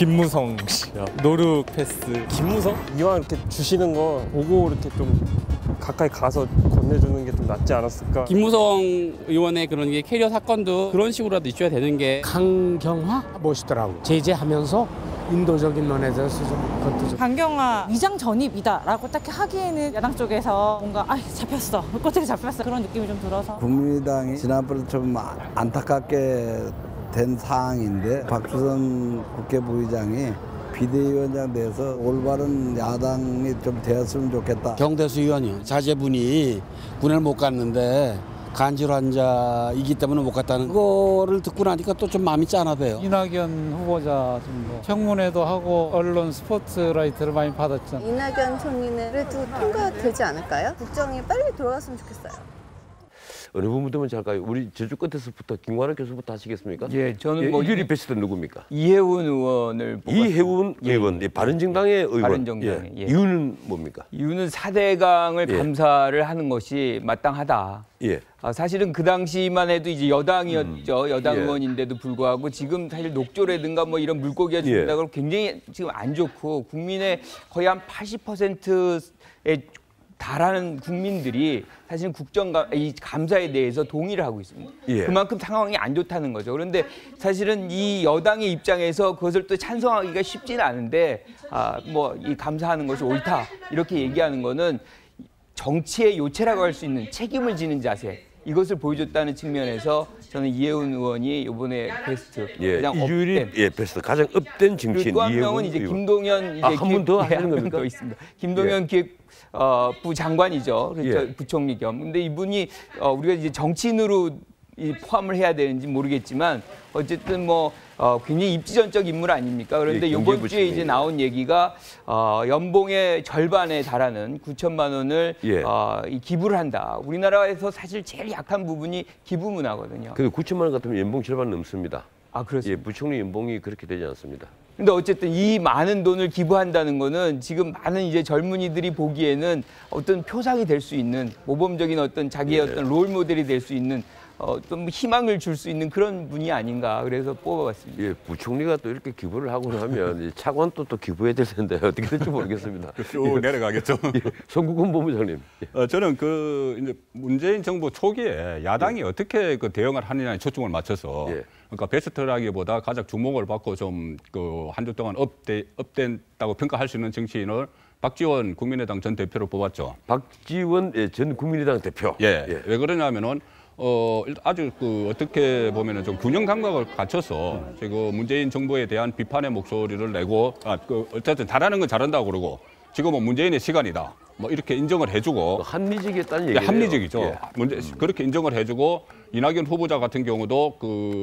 김무성 씨요. 노루 패스. 김무성? 이왕 이렇게 주시는 거 보고 이렇게 좀 가까이 가서 건네주는 게 좀 낫지 않았을까? 김무성 의원의 그런 게 캐리어 사건도 그런 식으로라도 이슈가 되는 게. 강경화 멋있더라고. 제재하면서 인도적인 면에 대해서 좀 그것도 좀. 강경화 위장 전입이다라고 딱 하기에는 야당 쪽에서 뭔가 잡혔어, 꼬투리 잡혔어 그런 느낌이 좀 들어서. 국민의당이 지난번에 좀 안타깝게 된 상황인데 박주선 국회 부의장이 비대위원장 돼서 올바른 야당이 좀 되었으면 좋겠다. 경대수 의원이요. 자제분이 군을 못 갔는데 간질 환자이기 때문에 못 갔다는 거를 듣고 나니까 또 좀 마음이 짠하대요. 이낙연 후보자 좀 청문회도 하고 언론 스포트라이트를 많이 받았잖아요. 이낙연 총리는 그래도 통과되지 않을까요? 국정이 빨리 돌아갔으면 좋겠어요. 어느 부분부터 할까요? 우리 제주 끝에서부터 김관원 교수부터 하시겠습니까? 예, 저는 뭐 이규리 베스트는 누굽니까? 이해운 의원을 이해운 의원, 바른정당의 의원. 바른정당의. 예. 이유는 뭡니까? 이유는 4대강을 감사를 하는 것이 마땅하다. 예. 사실은 그 당시만 해도 이제 여당이었죠. 여당 의원인데도 불구하고 지금 사실 녹조라든가 뭐 이런 물고기가 죽는다고 굉장히 지금 안 좋고 국민의 거의 한 80%의 달하는 국민들이 사실은 이 감사에 대해서 동의를 하고 있습니다. 예. 그만큼 상황이 안 좋다는 거죠. 그런데 사실은 이 여당의 입장에서 그것을 또 찬성하기가 쉽지는 않은데 뭐 이 감사하는 것이 옳다 이렇게 얘기하는 거는 정치의 요체라고 할 수 있는 책임을 지는 자세 이것을 보여줬다는 측면에서 저는 이해운 의원이 이번에 베스트 가장 업된 베스트 가장 업된 정치인. 또 한 명은 이제 김동연 이제 한 분 더 하는 겁니까? 더 있습니다. 김동연 기획부 장관이죠. 그렇죠. 부총리 겸. 근데 이분이 우리가 이제 정치인으로 포함을 해야 되는지 모르겠지만 어쨌든 뭐 굉장히 입지전적 인물 아닙니까? 그런데 이번 주에 이제 나온 얘기가 연봉의 절반에 달하는 9천만 원을 기부를 한다. 우리나라에서 사실 제일 약한 부분이 기부 문화거든요. 근데 9천만 원 같으면 연봉 절반 넘습니다. 그렇습니다. 예, 부총리 연봉이 그렇게 되지 않습니다. 근데 어쨌든 이 많은 돈을 기부한다는 거는 지금 많은 이제 젊은이들이 보기에는 어떤 표상이 될 수 있는 모범적인 어떤 자기의 어떤 롤 모델이 될 수 있는 좀 희망을 줄 수 있는 그런 분이 아닌가 그래서 뽑아봤습니다. 예, 부총리가 또 이렇게 기부를 하고 나면 차관도 또 기부해야 될 텐데 어떻게 될지 모르겠습니다. 쭉 내려가겠죠. 송국훈 본부장님. 저는 이제 문재인 정부 초기에 야당이 어떻게 대응을 하느냐에 초점을 맞춰서 그러니까 베스트라기보다 가장 주목을 받고 좀 한 주 동안 업됐다고 평가할 수 있는 정치인을 박지원 국민의당 전 대표로 뽑았죠. 박지원 전 국민의당 대표. 왜 그러냐면은 아주 어떻게 보면은 좀 균형 감각을 갖춰서 지금 문재인 정부에 대한 비판의 목소리를 내고 어쨌든 잘하는 건 잘한다고 그러고 지금은 문재인의 시간이다. 뭐 이렇게 인정을 해주고 합리적이었다는 얘기예요. 합리적이죠. 그렇게 인정을 해주고 이낙연 후보자 같은 경우도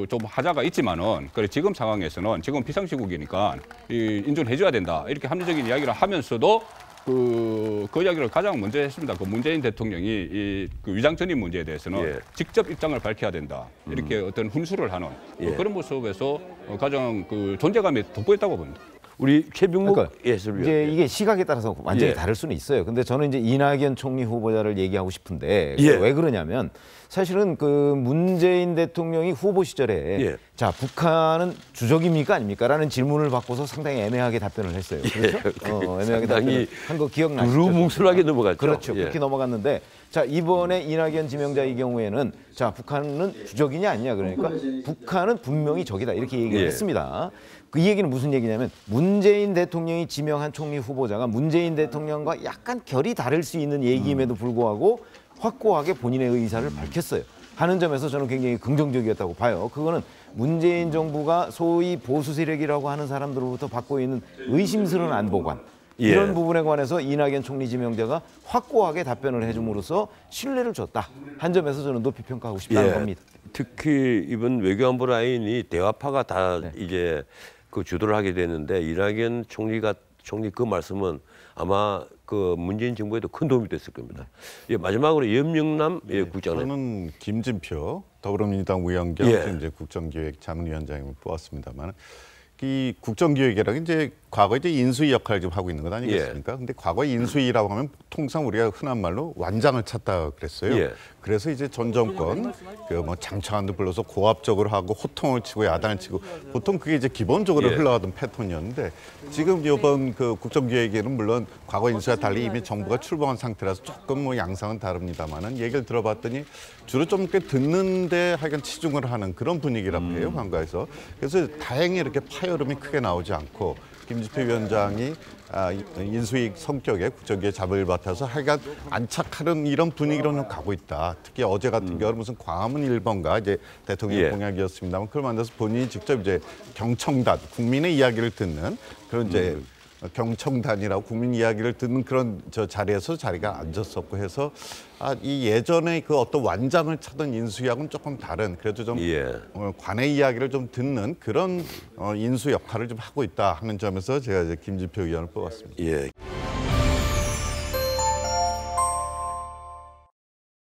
좀 하자가 있지만은 지금 상황에서는 지금 비상시국이니까 인정해줘야 된다. 이렇게 합리적인 이야기를 하면서도 그 이야기를 가장 먼저 했습니다. 문재인 대통령이 위장 전입 문제에 대해서는 직접 입장을 밝혀야 된다. 이렇게 어떤 훈수를 하는 그런 모습에서 가장 존재감이 돋보였다고 봅니다. 우리 최병목 예술위원. 이제 이게 시각에 따라서 완전히 다를 수는 있어요. 근데 저는 이제 이낙연 총리 후보자를 얘기하고 싶은데 왜 그러냐면 사실은 문재인 대통령이 후보 시절에 자 북한은 주적입니까 아닙니까? 라는 질문을 받고서 상당히 애매하게 답변을 했어요. 그렇죠? 애매하게 답변을 한 거 기억나시죠? 두루뭉술하게 넘어갔죠. 그렇죠. 그렇게 넘어갔는데 자 이번에 이낙연 지명자의 경우에는 자 북한은 주적이냐 아니냐 그러니까 북한은 분명히 적이다 이렇게 얘기를 했습니다. 이 얘기는 무슨 얘기냐면 문재인 대통령이 지명한 총리 후보자가 문재인 대통령과 약간 결이 다를 수 있는 얘기임에도 불구하고 확고하게 본인의 의사를 밝혔어요. 하는 점에서 저는 굉장히 긍정적이었다고 봐요. 그거는 문재인 정부가 소위 보수 세력이라고 하는 사람들로부터 받고 있는 의심스러운 안보관 이런 부분에 관해서 이낙연 총리 지명자가 확고하게 답변을 해줌으로써 신뢰를 줬다. 한 점에서 저는 높이 평가하고 싶다는 겁니다. 특히 이번 외교안보 라인이 대화파가 다 이제 주도를 하게 되는데 이낙연 총리 그 말씀은 아마 문재인 정부에도 큰 도움이 됐을 겁니다. 마지막으로 염영남 국장님. 저는 김진표 더불어민주당 의원 겸 이제 국정기획 자문위원장을 뽑았습니다만 이 국정기획이라는 이제 과거 이제 인수위 역할을 좀 하고 있는 것 아니겠습니까? 근데 과거 인수위라고 하면 통상 우리가 흔한 말로 완장을 찾다 그랬어요. 예. 그래서 이제 전 정권 그 뭐 장차관도 불러서 고압적으로 하고 호통을 치고 야단을 치고 보통 그게 이제 기본적으로 흘러가던 패턴이었는데 지금 이번 그 국정기획에는 물론 과거 인수와 달리 이미 정부가 출범한 상태라서 조금 뭐 양상은 다릅니다만은 얘기를 들어봤더니 주로 좀 이렇게 듣는데 하여간 치중을 하는 그런 분위기라고 해요, 관가에서. 그래서 다행히 이렇게 파열음이 크게 나오지 않고 김진표 위원장이 인수위 성격에 국정기획 잡을 맡아서 하여간 안착하는 이런 분위기로는 가고 있다. 특히 어제 같은 경우는 무슨 광화문 1번가 이제 대통령 공약이었습니다만 그걸 만나서 본인이 직접 이제 경청단, 국민의 이야기를 듣는 그런 이제 경청단이라고 국민 이야기를 듣는 그런 저 자리에서 자리가 앉았었고 해서 이 예전에 그 어떤 완장을 찾던 인수위하고는 조금 다른 그래도 좀 관의 이야기를 좀 듣는 그런 인수 역할을 좀 하고 있다 하는 점에서 제가 이제 김진표 의원을 뽑았습니다. 예.